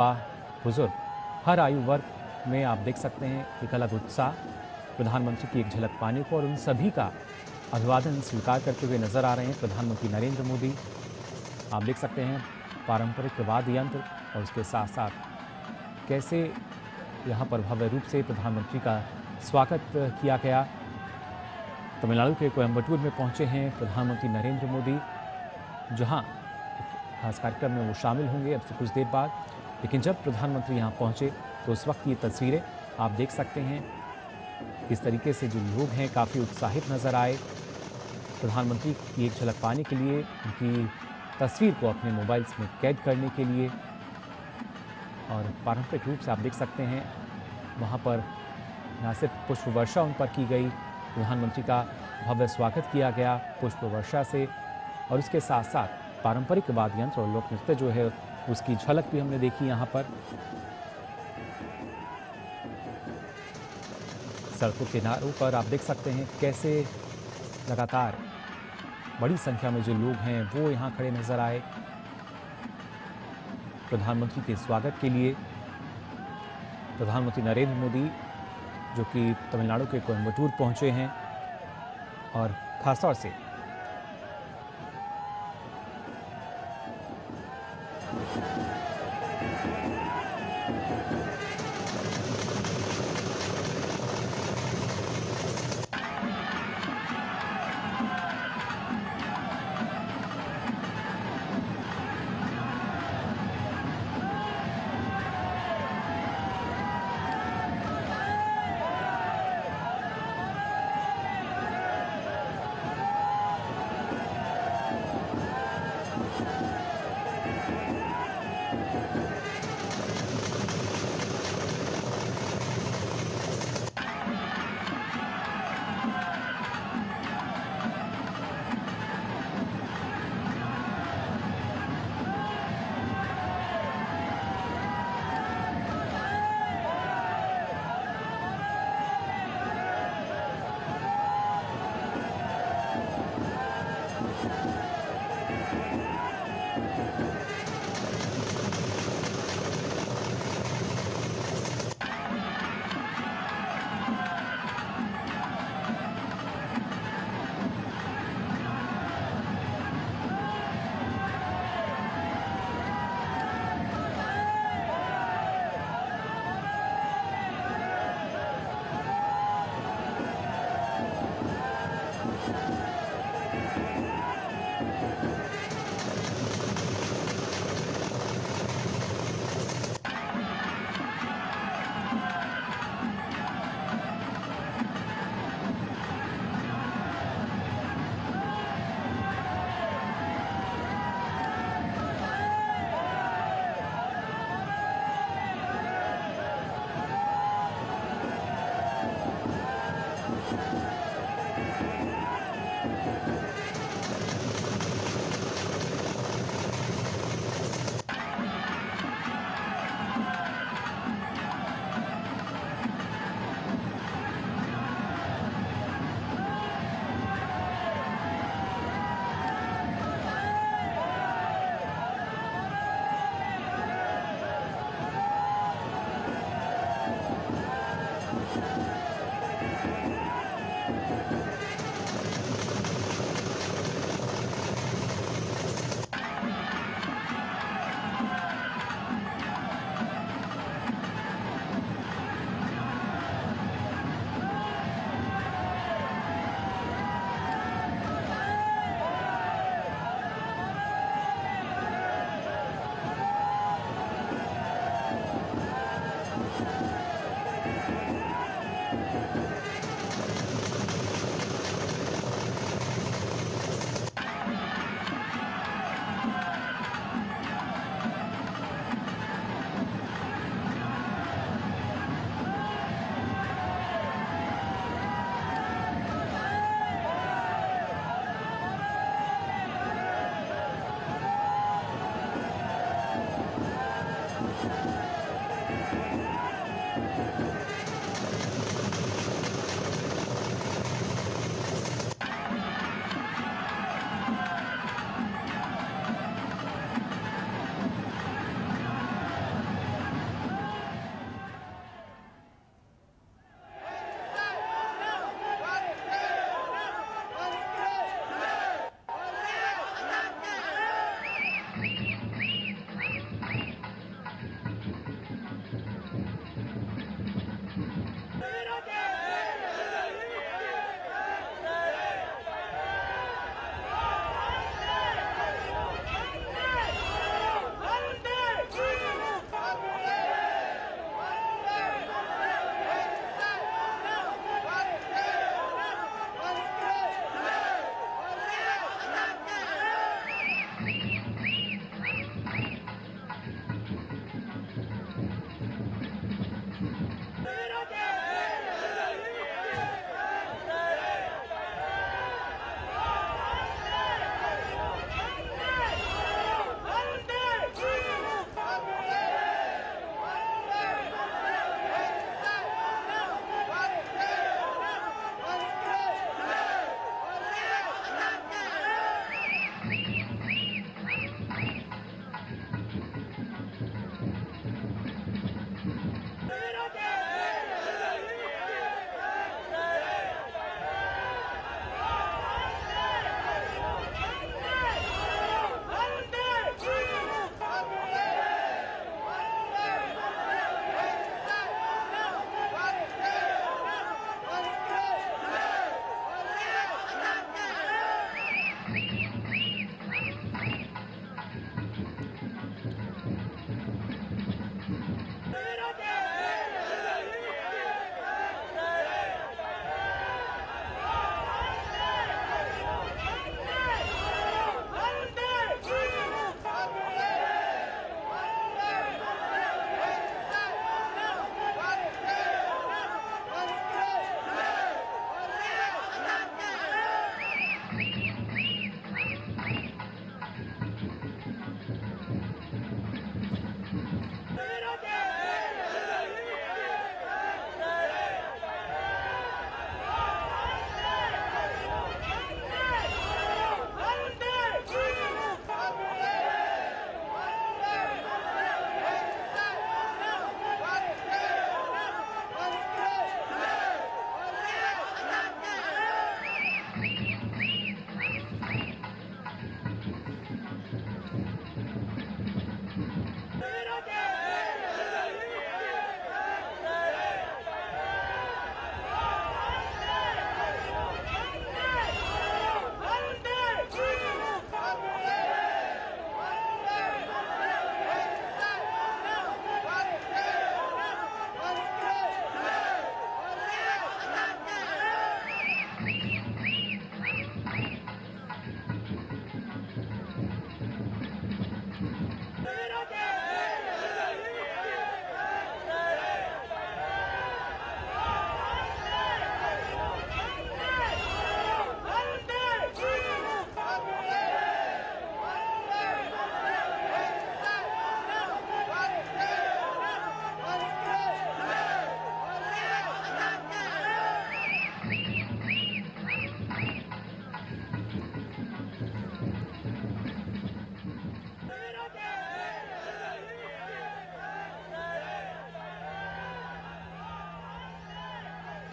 बुजुर्ग, हर आयु वर्ग में आप देख सकते हैं एक अलग उत्साह प्रधानमंत्री की एक झलक पाने को, और उन सभी का अभिवादन स्वीकार करते हुए नजर आ रहे हैं प्रधानमंत्री नरेंद्र मोदी। आप देख सकते हैं पारंपरिक वाद्य यंत्र और उसके साथ साथ कैसे यहाँ पर भव्य रूप से प्रधानमंत्री का स्वागत किया गया। तमिलनाडु के कोयम्बटूर में पहुंचे हैं प्रधानमंत्री नरेंद्र मोदी, जहां एक खास कार्यक्रम में वो शामिल होंगे अब से कुछ देर बाद। लेकिन जब प्रधानमंत्री यहाँ पहुंचे तो उस वक्त ये तस्वीरें आप देख सकते हैं। इस तरीके से जो लोग हैं काफ़ी उत्साहित नजर आए प्रधानमंत्री की एक झलक पाने के लिए, उनकी तस्वीर को अपने मोबाइल्स में कैद करने के लिए। और पारंपरिक रूप से आप देख सकते हैं वहाँ पर न सिर्फ पुष्प वर्षा उन पर की गई, प्रधानमंत्री का भव्य स्वागत किया गया पुष्प वर्षा से, और उसके साथ साथ पारंपरिक वाद्य यंत्र और लोक नृत्य जो है उसकी झलक भी हमने देखी यहाँ पर। सड़कों के किनारों पर आप देख सकते हैं कैसे लगातार बड़ी संख्या में जो लोग हैं वो यहाँ खड़े नजर आए प्रधानमंत्री के स्वागत के लिए। प्रधानमंत्री नरेंद्र मोदी जो कि तमिलनाडु के कोयम्बटूर पहुंचे हैं, और खासतौर से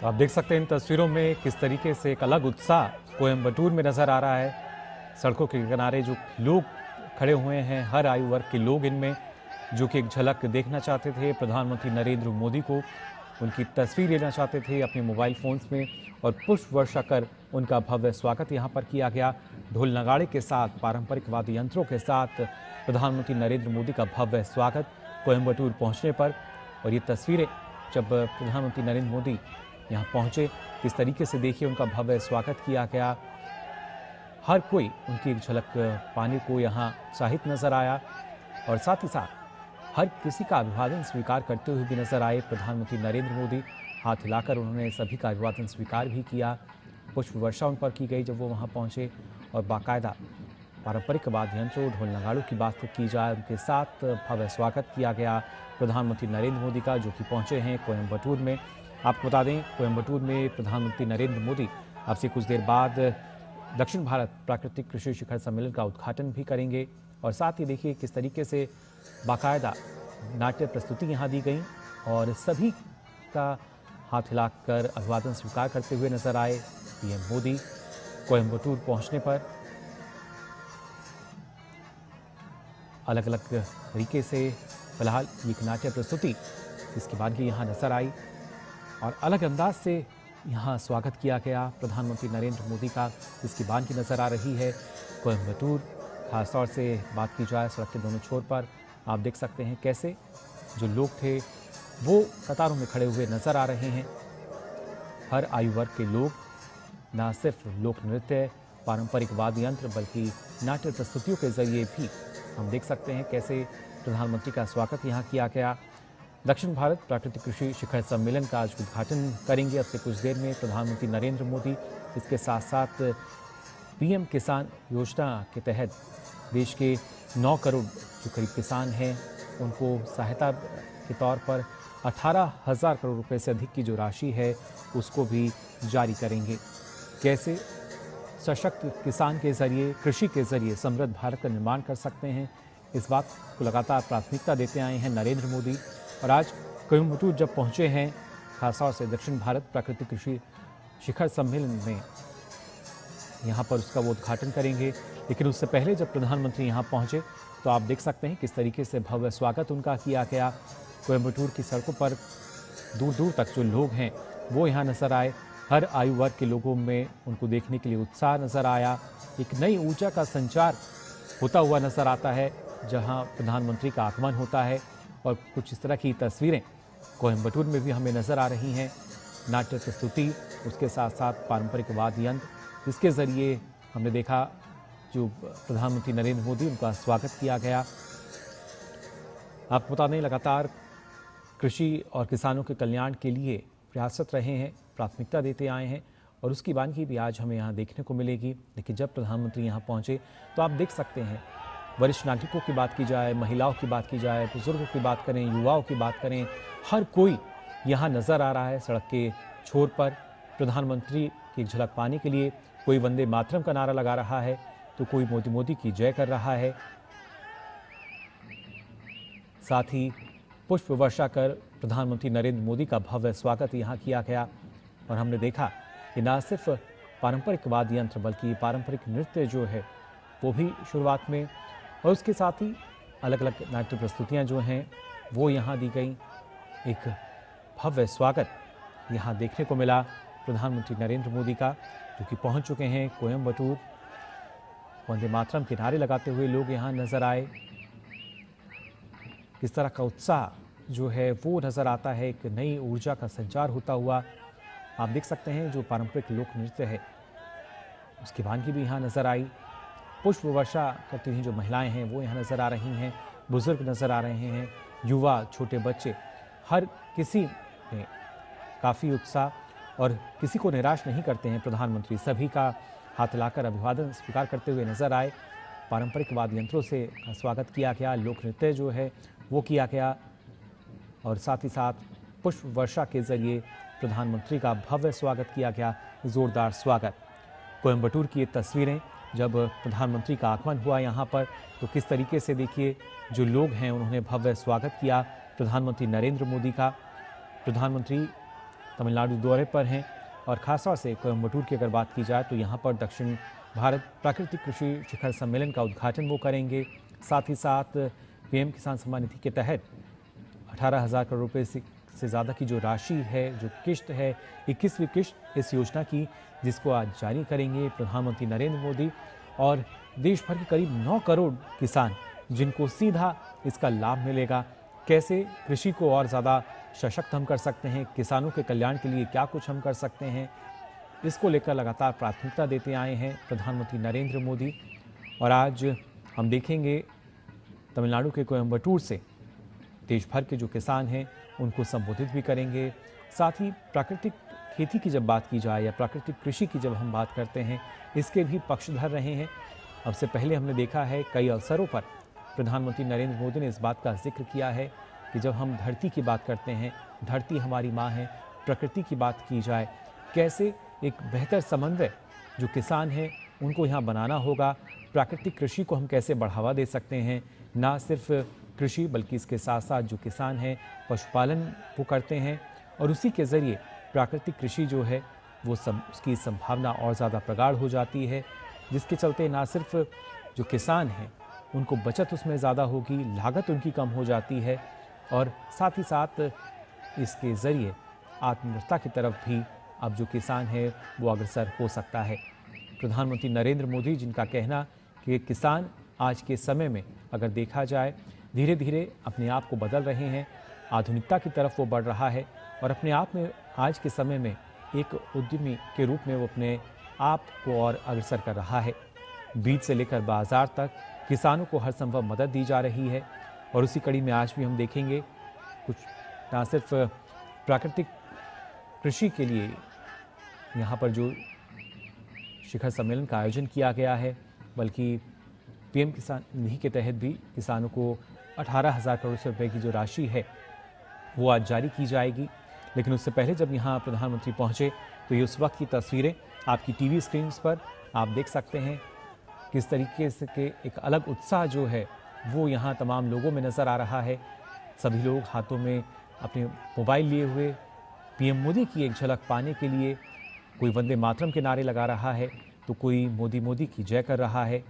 तो आप देख सकते हैं इन तस्वीरों में किस तरीके से एक अलग उत्साह कोयम्बटूर में नजर आ रहा है। सड़कों के किनारे जो लोग खड़े हुए हैं, हर आयु वर्ग के लोग इनमें, जो कि एक झलक देखना चाहते थे प्रधानमंत्री नरेंद्र मोदी को, उनकी तस्वीर लेना चाहते थे अपने मोबाइल फोन्स में, और पुष्प वर्षा कर उनका भव्य स्वागत यहाँ पर किया गया। ढोल नगाड़े के साथ, पारंपरिक वाद्य यंत्रों के साथ प्रधानमंत्री नरेंद्र मोदी का भव्य स्वागत कोयम्बटूर पहुँचने पर। और ये तस्वीरें जब प्रधानमंत्री नरेंद्र मोदी यहाँ पहुँचे, किस तरीके से देखिए उनका भव्य स्वागत किया गया। हर कोई उनकी एक झलक पाने को यहाँ उत्साहित नजर आया, और साथ ही साथ हर किसी का अभिवादन स्वीकार करते हुए भी नजर आए प्रधानमंत्री नरेंद्र मोदी। हाथ हिलाकर उन्होंने सभी का अभिवादन स्वीकार भी किया। पुष्प वर्षा उन पर की गई जब वो वहाँ पहुँचे, और बाकायदा पारंपरिक वाद्य यंत्रों, ढोल नगाड़ों की बात की जाए, उनके साथ भव्य स्वागत किया गया प्रधानमंत्री नरेंद्र मोदी का, जो कि पहुँचे हैं कोयम्बटूर में। आपको बता दें, कोयम्बटूर में प्रधानमंत्री नरेंद्र मोदी अब से कुछ देर बाद दक्षिण भारत प्राकृतिक कृषि शिखर सम्मेलन का उद्घाटन भी करेंगे। और साथ ही देखिए किस तरीके से बाकायदा नाट्य प्रस्तुति यहाँ दी गई, और सभी का हाथ हिलाकर अभिवादन स्वीकार करते हुए नजर आए पीएम मोदी कोयम्बटूर पहुँचने पर। अलग अलग तरीके से फिलहाल एक नाट्य प्रस्तुति इसके बाद ही यहाँ नजर आई, और अलग अंदाज से यहाँ स्वागत किया गया प्रधानमंत्री नरेंद्र मोदी का, जिसकी बान की नज़र आ रही है कोयम्बटूर। खासतौर से बात की जाए सड़क के दोनों छोर पर, आप देख सकते हैं कैसे जो लोग थे वो कतारों में खड़े हुए नज़र आ रहे हैं। हर आयु वर्ग के लोग, ना सिर्फ लोक नृत्य, पारंपरिक वाद्य यंत्र, बल्कि नाट्य प्रस्तुतियों के जरिए भी हम देख सकते हैं कैसे प्रधानमंत्री का स्वागत यहाँ किया गया। दक्षिण भारत प्राकृतिक कृषि शिखर सम्मेलन का आज उद्घाटन करेंगे अब से कुछ देर में प्रधानमंत्री नरेंद्र मोदी। इसके साथ साथ पीएम किसान योजना के तहत देश के 9 करोड़ जो करीब किसान हैं, उनको सहायता के तौर पर 18,000 करोड़ रुपए से अधिक की जो राशि है उसको भी जारी करेंगे। कैसे सशक्त किसान के जरिए, कृषि के जरिए समृद्ध भारत का निर्माण कर सकते हैं, इस बात को लगातार प्राथमिकता देते आए हैं नरेंद्र मोदी। और आज कोयम्बटूर जब पहुंचे हैं, खासतौर से दक्षिण भारत प्राकृतिक कृषि शिखर सम्मेलन में, यहाँ पर उसका वो उद्घाटन करेंगे। लेकिन उससे पहले जब प्रधानमंत्री यहाँ पहुँचे तो आप देख सकते हैं किस तरीके से भव्य स्वागत उनका किया गया। कोयम्बटूर की सड़कों पर दूर दूर तक जो लोग हैं वो यहाँ नजर आए। हर आयु वर्ग के लोगों में उनको देखने के लिए उत्साह नजर आया। एक नई ऊर्जा का संचार होता हुआ नजर आता है जहाँ प्रधानमंत्री का आगमन होता है, और कुछ इस तरह की तस्वीरें कोयम्बटूर में भी हमें नजर आ रही हैं। नाट्य प्रस्तुति, उसके साथ साथ पारंपरिक वाद्य यंत्र, जिसके ज़रिए हमने देखा जो प्रधानमंत्री नरेंद्र मोदी, उनका स्वागत किया गया। आपको बता दें, लगातार कृषि और किसानों के कल्याण के लिए प्रयासरत रहे हैं, प्राथमिकता देते आए हैं, और उसकी वानगी भी आज हमें यहाँ देखने को मिलेगी। लेकिन जब प्रधानमंत्री यहाँ पहुँचे तो आप देख सकते हैं, वरिष्ठ नागरिकों की बात की जाए, महिलाओं की बात की जाए, बुजुर्गों की बात करें, युवाओं की बात करें, हर कोई यहाँ नज़र आ रहा है सड़क के छोर पर प्रधानमंत्री की झलक पाने के लिए। कोई वंदे मातरम का नारा लगा रहा है तो कोई मोदी मोदी की जय कर रहा है। साथ ही पुष्प वर्षा कर प्रधानमंत्री नरेंद्र मोदी का भव्य स्वागत यहाँ किया गया, और हमने देखा कि न सिर्फ पारंपरिक वाद्य यंत्र बल्कि पारंपरिक नृत्य जो है वो भी शुरुआत में, और उसके साथ ही अलग अलग नाट्य प्रस्तुतियाँ जो हैं वो यहाँ दी गई। एक भव्य स्वागत यहाँ देखने को मिला प्रधानमंत्री नरेंद्र मोदी का, जो कि पहुँच चुके हैं कोयम्बटूर। वंदे मातरम के नारे लगाते हुए लोग यहाँ नजर आए। किस तरह का उत्साह जो है वो नज़र आता है, एक नई ऊर्जा का संचार होता हुआ। आप देख सकते हैं जो पारंपरिक लोक नृत्य है उसकी वानगी भी यहाँ नज़र आई। पुष्प वर्षा करती हुई जो महिलाएं हैं वो यहाँ नज़र आ रही हैं, बुजुर्ग नज़र आ रहे हैं, युवा, छोटे बच्चे, हर किसी में काफ़ी उत्साह, और किसी को निराश नहीं करते हैं प्रधानमंत्री। सभी का हाथ लाकर अभिवादन स्वीकार करते हुए नजर आए। पारंपरिक वाद्य यंत्रों से स्वागत किया गया, लोक नृत्य जो है वो किया गया, और साथ ही साथ पुष्प वर्षा के जरिए प्रधानमंत्री का भव्य स्वागत किया गया, जोरदार स्वागत। कोयम्बटूर की ये तस्वीरें जब प्रधानमंत्री का आगमन हुआ यहाँ पर, तो किस तरीके से देखिए जो लोग हैं उन्होंने भव्य स्वागत किया प्रधानमंत्री नरेंद्र मोदी का। प्रधानमंत्री तमिलनाडु दौरे पर हैं और खासतौर से कोयम्बटूर की अगर बात की जाए तो यहाँ पर दक्षिण भारत प्राकृतिक कृषि शिखर सम्मेलन का उद्घाटन वो करेंगे। साथ ही साथ पीएम किसान सम्मान निधि के तहत 18,000 करोड़ रुपए से ज़्यादा की जो राशि है, जो किश्त है, 21वीं किश्त इस योजना की, जिसको आज जारी करेंगे प्रधानमंत्री नरेंद्र मोदी। और देश भर के करीब 9 करोड़ किसान जिनको सीधा इसका लाभ मिलेगा। कैसे कृषि को और ज़्यादा सशक्त हम कर सकते हैं, किसानों के कल्याण के लिए क्या कुछ हम कर सकते हैं, इसको लेकर लगातार प्राथमिकता देते आए हैं प्रधानमंत्री नरेंद्र मोदी। और आज हम देखेंगे तमिलनाडु के कोयम्बटूर से देश भर के जो किसान हैं उनको संबोधित भी करेंगे। साथ ही प्राकृतिक खेती की जब बात की जाए या प्राकृतिक कृषि की जब हम बात करते हैं, इसके भी पक्षधर रहे हैं। अब से पहले हमने देखा है कई अवसरों पर प्रधानमंत्री नरेंद्र मोदी ने इस बात का जिक्र किया है कि जब हम धरती की बात करते हैं, धरती हमारी माँ है, प्रकृति की बात की जाए, कैसे एक बेहतर समन्वय जो किसान हैं उनको यहाँ बनाना होगा। प्राकृतिक कृषि को हम कैसे बढ़ावा दे सकते हैं, ना सिर्फ कृषि बल्कि इसके साथ साथ जो किसान हैं पशुपालन वो करते हैं और उसी के ज़रिए प्राकृतिक कृषि जो है वो उसकी संभावना और ज़्यादा प्रगाढ़ हो जाती है, जिसके चलते ना सिर्फ जो किसान हैं उनको बचत उसमें ज़्यादा होगी, लागत उनकी कम हो जाती है और साथ ही साथ इसके ज़रिए आत्मनिर्भरता की तरफ भी अब जो किसान है वो अग्रसर हो सकता है। प्रधानमंत्री नरेंद्र मोदी जिनका कहना कि किसान आज के समय में अगर देखा जाए धीरे धीरे अपने आप को बदल रहे हैं, आधुनिकता की तरफ वो बढ़ रहा है और अपने आप में आज के समय में एक उद्यमी के रूप में वो अपने आप को और अग्रसर कर रहा है। बीज से लेकर बाजार तक किसानों को हर संभव मदद दी जा रही है और उसी कड़ी में आज भी हम देखेंगे कुछ ना सिर्फ प्राकृतिक कृषि के लिए यहाँ पर जो शिखर सम्मेलन का आयोजन किया गया है, बल्कि पीएम किसान निधि के तहत भी किसानों को 18,000 करोड़ रुपए की जो राशि है वो आज जारी की जाएगी। लेकिन उससे पहले जब यहाँ प्रधानमंत्री पहुँचे तो ये उस वक्त की तस्वीरें आपकी टीवी स्क्रीन पर आप देख सकते हैं। किस तरीके से के एक अलग उत्साह जो है वो यहाँ तमाम लोगों में नज़र आ रहा है। सभी लोग हाथों में अपने मोबाइल लिए हुए पीएम मोदी की एक झलक पाने के लिए कोई वंदे मातरम के नारे लगा रहा है तो कोई मोदी मोदी की जय कर रहा है।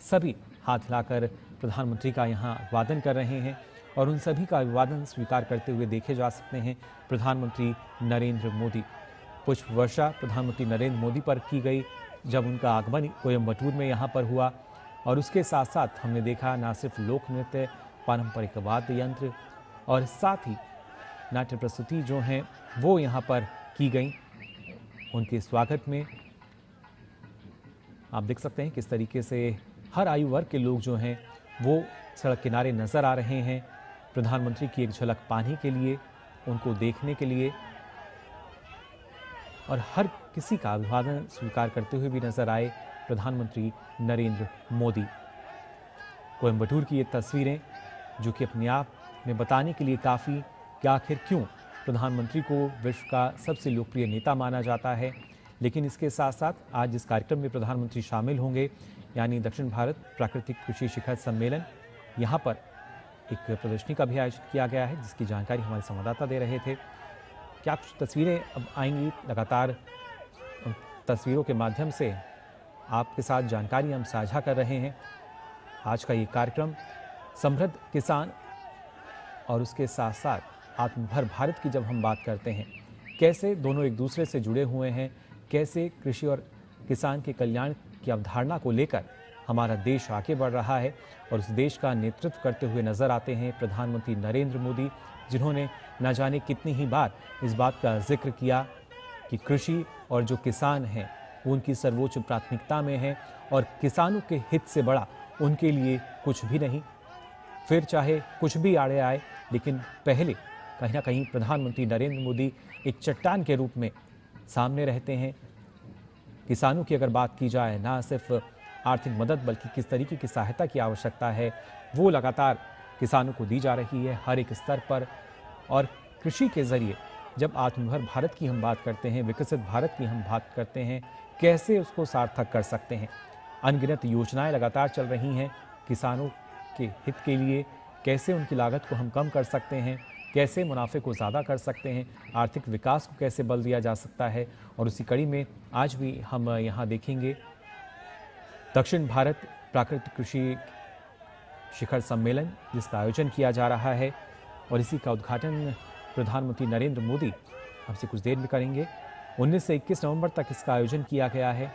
सभी हाथ हिलाकर प्रधानमंत्री का यहाँ अभिवादन कर रहे हैं और उन सभी का अभिवादन स्वीकार करते हुए देखे जा सकते हैं प्रधानमंत्री नरेंद्र मोदी। पुष्प वर्षा प्रधानमंत्री नरेंद्र मोदी पर की गई जब उनका आगमन कोयम्बटूर में यहाँ पर हुआ और उसके साथ साथ हमने देखा ना सिर्फ लोक नृत्य, पारंपरिक वाद्य यंत्र और साथ ही नाट्य प्रस्तुति जो हैं वो यहाँ पर की गई। उनके स्वागत में आप देख सकते हैं किस तरीके से हर आयु वर्ग के लोग जो हैं वो सड़क किनारे नज़र आ रहे हैं प्रधानमंत्री की एक झलक पाने के लिए, उनको देखने के लिए और हर किसी का अभिवादन स्वीकार करते हुए भी नजर आए प्रधानमंत्री नरेंद्र मोदी। कोयम्बटूर की ये तस्वीरें जो कि अपने आप में बताने के लिए काफ़ी कि आखिर क्यों प्रधानमंत्री को विश्व का सबसे लोकप्रिय नेता माना जाता है। लेकिन इसके साथ साथ आज इस कार्यक्रम में प्रधानमंत्री शामिल होंगे, यानी दक्षिण भारत प्राकृतिक कृषि शिखर सम्मेलन, यहाँ पर एक प्रदर्शनी का भी आयोजन किया गया है जिसकी जानकारी हमारे संवाददाता दे रहे थे। क्या कुछ तस्वीरें अब आएंगी, लगातार तस्वीरों के माध्यम से आपके साथ जानकारी हम साझा कर रहे हैं। आज का ये कार्यक्रम समृद्ध किसान और उसके साथ साथ आत्मनिर्भर भारत की जब हम बात करते हैं, कैसे दोनों एक दूसरे से जुड़े हुए हैं, कैसे कृषि और किसान के कल्याण की अवधारणा को लेकर हमारा देश आगे बढ़ रहा है और उस देश का नेतृत्व करते हुए नजर आते हैं प्रधानमंत्री नरेंद्र मोदी, जिन्होंने न जाने कितनी ही बार इस बात का जिक्र किया कि कृषि और जो किसान हैं वो उनकी सर्वोच्च प्राथमिकता में है और किसानों के हित से बड़ा उनके लिए कुछ भी नहीं। फिर चाहे कुछ भी आड़े आए, लेकिन पहले कहीं ना कहीं प्रधानमंत्री नरेंद्र मोदी एक चट्टान के रूप में सामने रहते हैं। किसानों की अगर बात की जाए, ना सिर्फ आर्थिक मदद बल्कि किस तरीके की सहायता की आवश्यकता है वो लगातार किसानों को दी जा रही है हर एक स्तर पर। और कृषि के ज़रिए जब आत्मनिर्भर भारत की हम बात करते हैं, विकसित भारत की हम बात करते हैं, कैसे उसको सार्थक कर सकते हैं। अनगिनत योजनाएं लगातार चल रही हैं किसानों के हित के लिए, कैसे उनकी लागत को हम कम कर सकते हैं, कैसे मुनाफे को ज़्यादा कर सकते हैं, आर्थिक विकास को कैसे बल दिया जा सकता है। और उसी कड़ी में आज भी हम यहाँ देखेंगे दक्षिण भारत प्राकृतिक कृषि शिखर सम्मेलन, जिसका आयोजन किया जा रहा है और इसी का उद्घाटन प्रधानमंत्री नरेंद्र मोदी हमसे कुछ देर में करेंगे। 19 से 21 नवंबर तक इसका आयोजन किया गया है।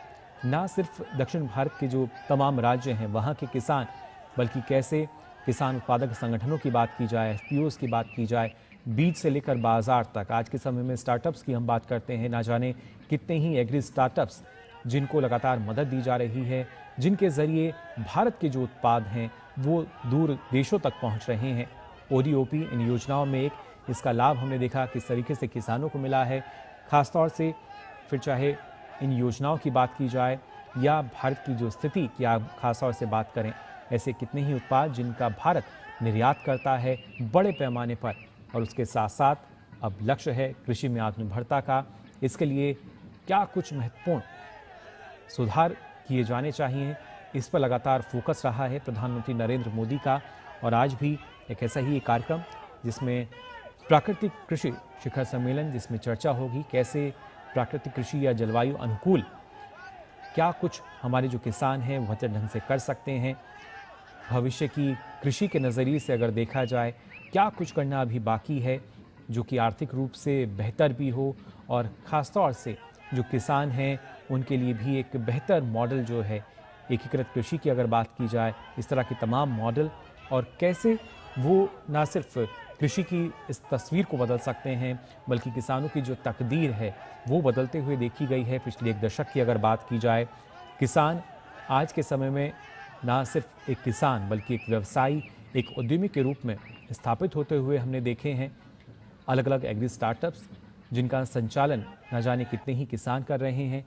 ना सिर्फ दक्षिण भारत के जो तमाम राज्य हैं वहाँ के किसान, बल्कि कैसे किसान उत्पादक संगठनों की बात की जाए, एफपीओज़ की बात की जाए, बीज से लेकर बाजार तक। आज के समय में स्टार्टअप्स की हम बात करते हैं, ना जाने कितने ही एग्री स्टार्टअप्स जिनको लगातार मदद दी जा रही है, जिनके ज़रिए भारत के जो उत्पाद हैं वो दूर देशों तक पहुंच रहे हैं। ओडीओपी इन योजनाओं में एक, इसका लाभ हमने देखा किस तरीके से किसानों को मिला है। ख़ासतौर से फिर चाहे इन योजनाओं की बात की जाए या भारत की जो स्थिति की आप खासतौर से बात करें, ऐसे कितने ही उत्पाद जिनका भारत निर्यात करता है बड़े पैमाने पर। और उसके साथ साथ अब लक्ष्य है कृषि में आत्मनिर्भरता का। इसके लिए क्या कुछ महत्वपूर्ण सुधार किए जाने चाहिए, इस पर लगातार फोकस रहा है प्रधानमंत्री नरेंद्र मोदी का। और आज भी एक ऐसा ही कार्यक्रम जिसमें प्राकृतिक कृषि शिखर सम्मेलन, जिसमें चर्चा होगी कैसे प्राकृतिक कृषि या जलवायु अनुकूल क्या कुछ हमारे जो किसान हैं वो बेहतर ढंग से कर सकते हैं। भविष्य की कृषि के नज़रिए से अगर देखा जाए, क्या कुछ करना अभी बाकी है जो कि आर्थिक रूप से बेहतर भी हो और ख़ासतौर से जो किसान हैं उनके लिए भी एक बेहतर मॉडल जो है एकीकृत कृषि की अगर बात की जाए, इस तरह के तमाम मॉडल और कैसे वो ना सिर्फ कृषि की इस तस्वीर को बदल सकते हैं, बल्कि किसानों की जो तकदीर है वो बदलते हुए देखी गई है। पिछले एक दशक की अगर बात की जाए, किसान आज के समय में ना सिर्फ एक किसान बल्कि एक व्यवसायी, एक उद्यमी के रूप में स्थापित होते हुए हमने देखे हैं। अलग अलग एग्री स्टार्टअप्स जिनका संचालन न जाने कितने ही किसान कर रहे हैं।